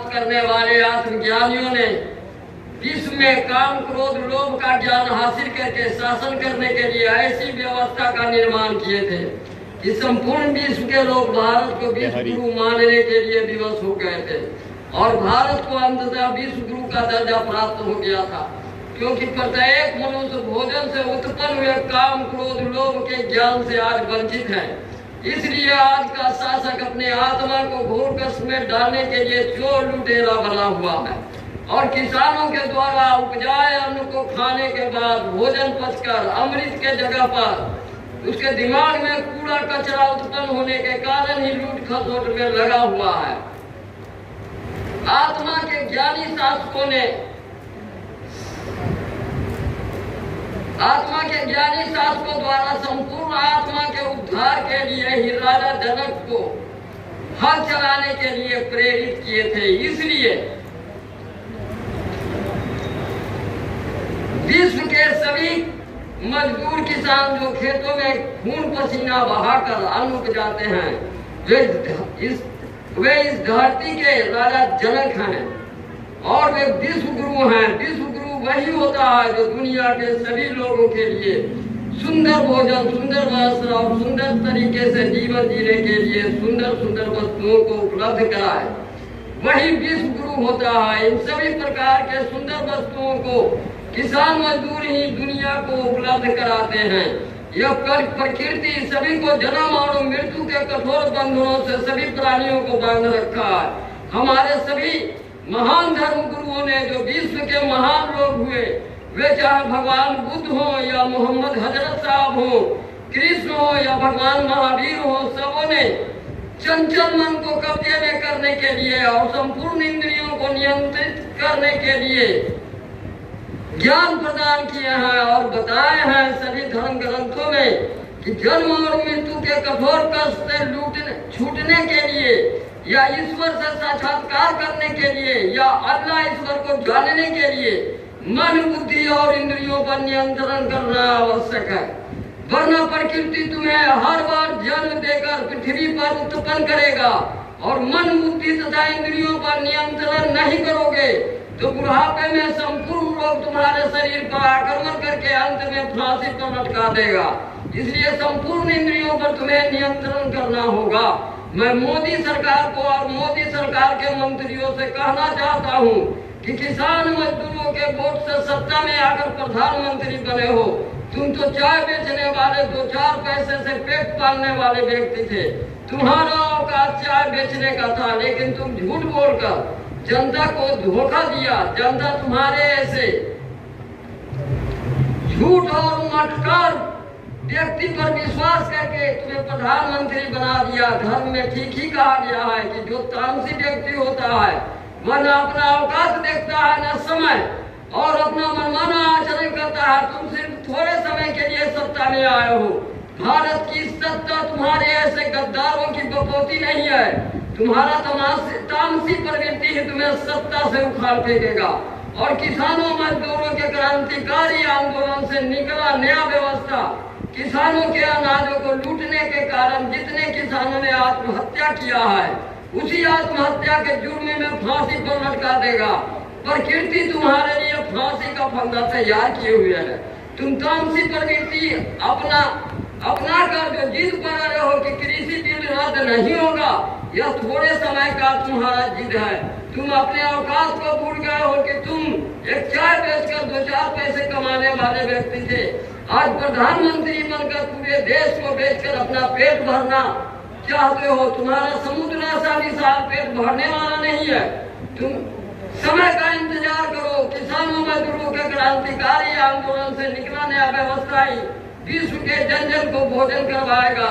प्राप्त करने वाले आत्मज्ञानियों ने विश्व में काम क्रोध लोभ का ज्ञान हासिल करके शासन करने के लिए ऐसी व्यवस्था का निर्माण किए थे कि संपूर्ण विश्व के लोग भारत को विश्व गुरु मानने के लिए विवश हो गए थे और भारत को अंततः विश्व गुरु का दर्जा प्राप्त हो गया था, क्योंकि प्रत्येक मनुष्य भोजन से उत्पन्न हुए काम क्रोध लोभ के ज्ञान से आज वंचित है। इसलिए आज का शासक अपने आत्मा को घोर कष्ट में डालने के लिए चोर लुटेरा बना हुआ है और किसानों के द्वारा उपजाए अन्न को खाने के बाद भोजन पचकर अमृत के जगह पर उसके दिमाग में कूड़ा कचरा उत्पन्न होने के कारण ही लूट खसोट में लगा हुआ है। आत्मा के ज्ञानी शासकों ने द्वारा संपूर्ण आत्मा के उद्धार के लिए ही राजा जनक को हल चलाने के लिए प्रेरित किए थे। इसलिए विश्व के सभी मजदूर किसान जो खेतों में खून पसीना बहाकर अन्न उपजाते हैं वे इस धरती के राजा जनक हैं और वे विश्व गुरु हैं। विश्व गुरु वही होता है जो दुनिया के सभी लोगों के लिए सुंदर भोजन, सुंदर वस्त्र और सुंदर तरीके से जीवन जीने के लिए सुंदर सुंदर वस्तुओं को उपलब्ध कराए। वही विश्व गुरु होता है। इन सभी प्रकार के सुंदर वस्तुओं को किसान मजदूर ही दुनिया को उपलब्ध कराते हैं। यह प्रकृति सभी को जन्म और मृत्यु के कठोर बंधनों से सभी प्राणियों को बांध रखा है। हमारे सभी महान धर्म गुरुओं ने जो विश्व के महान लोग हुए, वे चाहे भगवान बुद्ध हो या मोहम्मद हजरत साहब हो, कृष्ण हो या भगवान महावीर हो, सबों ने चंचल मन को कब्जे में करने के लिए और संपूर्ण इंद्रियों को नियंत्रित करने के लिए ज्ञान प्रदान किए हैं और बताए हैं सभी धर्म ग्रंथों में कि जन्म और मृत्यु के कठोर कष्ट से छूटने के लिए या ईश्वर से साक्षात्कार करने के लिए या अल्लाह ईश्वर को जानने के लिए मन बुद्धि और इंद्रियों पर नियंत्रण करना आवश्यक है, वरना प्रकृति तुम्हें हर बार जन्म देकर पृथ्वी पर उत्पन्न करेगा और मन बुद्धि तथा इंद्रियों पर नियंत्रण नहीं करोगे तो बुढ़ापे में संपूर्ण रोग तुम्हारे शरीर पर आक्रमण करके अंत में फांसी पर लटका देगा। इसलिए संपूर्ण इंद्रियों पर तुम्हें नियंत्रण करना होगा। मैं मोदी सरकार को और मोदी सरकार के मंत्रियों से कहना चाहता हूँ कि किसान मजदूरों के वोट से सत्ता में आकर प्रधानमंत्री बने हो। तुम तो चाय बेचने वाले 2-4 पैसे से पेट पालने वाले व्यक्ति थे। तुम्हारा औकात चाय बेचने का था, लेकिन तुम झूठ बोलकर जनता को धोखा दिया। जनता तुम्हारे ऐसे झूठ और मटकार व्यक्ति पर विश्वास करके तुम्हें प्रधानमंत्री बना दिया। धर्म में ठीक ही कहा गया है कि जो तामसी व्यक्ति होता है वह न अपना औकात देखता है न समय और अपना मनमाना आचरण करता है। तुम सिर्फ थोड़े समय के लिए सत्ता में आए हो। भारत की सत्ता तुम्हारे ऐसे गद्दारों की बपौती नहीं है। तुम्हारा तामसी प्रवृत्ति ही तुम्हें सत्ता से उखाड़ फेंकेगा। और किसानों मजदूरों के क्रांतिकारी आंदोलन से निकला नया व्यवस्था किसानों के अनाजों को लूटने के कारण जितने किसानों ने आत्महत्या किया है, उसी आत्महत्या के जुर्म में फांसी पर लटका देगा। प्रकृति तुम्हारे लिए फांसी का फंदा तैयार किए हुए है। तुम तामसी प्रवृत्ति अपना कर जो जिद पर रहे हो कि कृषि बिल रद्द नहीं होगा, यह थोड़े समय का तुम्हारा जिद है। तुम अपने औकात को भूल गए हो कि तुम एक चाय बेचकर 2-4 पैसे कमाने वाले व्यक्ति थे। आज प्रधानमंत्री बनकर पूरे देश को बेचकर अपना पेट भरना चाहते हो। तुम्हारा समुद्र ऐसा विशाल पेट भरने वाला नहीं है। तुम समय का इंतजार करो। किसानों मजदूरों के क्रांतिकारी आंदोलन से निकला नया व्यवस्था ही विश्व के जन को भोजन करवाएगा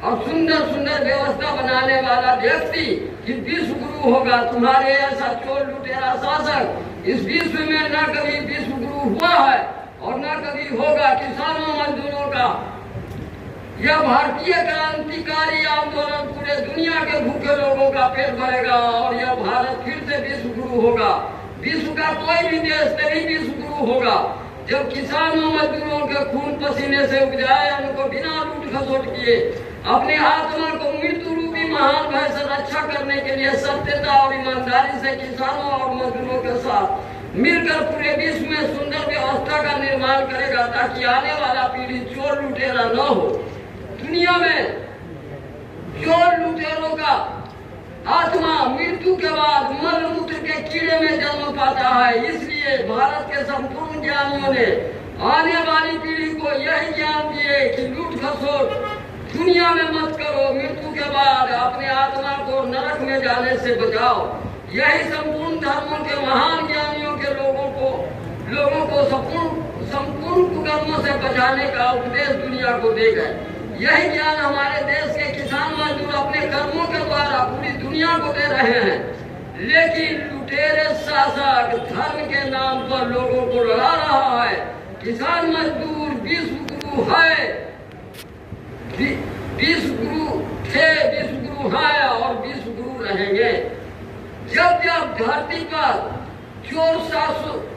और सुंदर सुंदर व्यवस्था बनाने वाला व्यक्ति विश्व गुरु होगा। तुम्हारे ऐसा चोर लुटेरा शासक इस विश्व में न कभी विश्व गुरु हुआ है और न कभी होगा। किसानों मजदूरों का यह भारतीय क्रांतिकारी आंदोलन पूरे दुनिया के भूखे लोगों का पेट भरेगा और यह भारत फिर से विश्व गुरु होगा। विश्व का कोई भी देश तभी विश्व गुरु होगा जब किसानों मजदूरों के खून पसीने से उपजाए उनको बिना लूट खसोट किए अपने आत्मा को मृत्यु रूपी महान भय से रक्षा करने के लिए सत्यता और ईमानदारी से किसानों और मजदूरों के साथ मिलकर पूरे विश्व में सुंदर व्यवस्था का निर्माण करेगा, ताकि आने वाला पीढ़ी चोर लुटेरा न हो। दुनिया में चोर लुटेरों का आत्मा मृत्यु के बाद मल मूत्र के कीड़े में जन्म पाता है। इसलिए भारत के संपूर्ण ज्ञानियों ने आने वाली पीढ़ी को यही ज्ञान दिए कि लूट खसोट दुनिया में मत करो, मृत्यु के बाद अपने आत्मा को नरक में जाने से बचाओ। यही संपूर्ण धर्मों के महान ज्ञानियों के लोगों को संपूर्ण कुकर्मों से बचाने का उपदेश दुनिया को दे गए। यही ज्ञान हमारे देश के किसान मजदूर अपने कर्मों के द्वारा पूरी दुनिया को दे रहे हैं। लेकिन लुटेरे शासक धर्म के नाम पर लोगों को लड़ा रहा है। किसान मजदूर विश्व गुरु है, विश्व गुरु थे, विश्व गुरु है और विश्व गुरु रहेंगे। जब जब धरती पर चोर शासक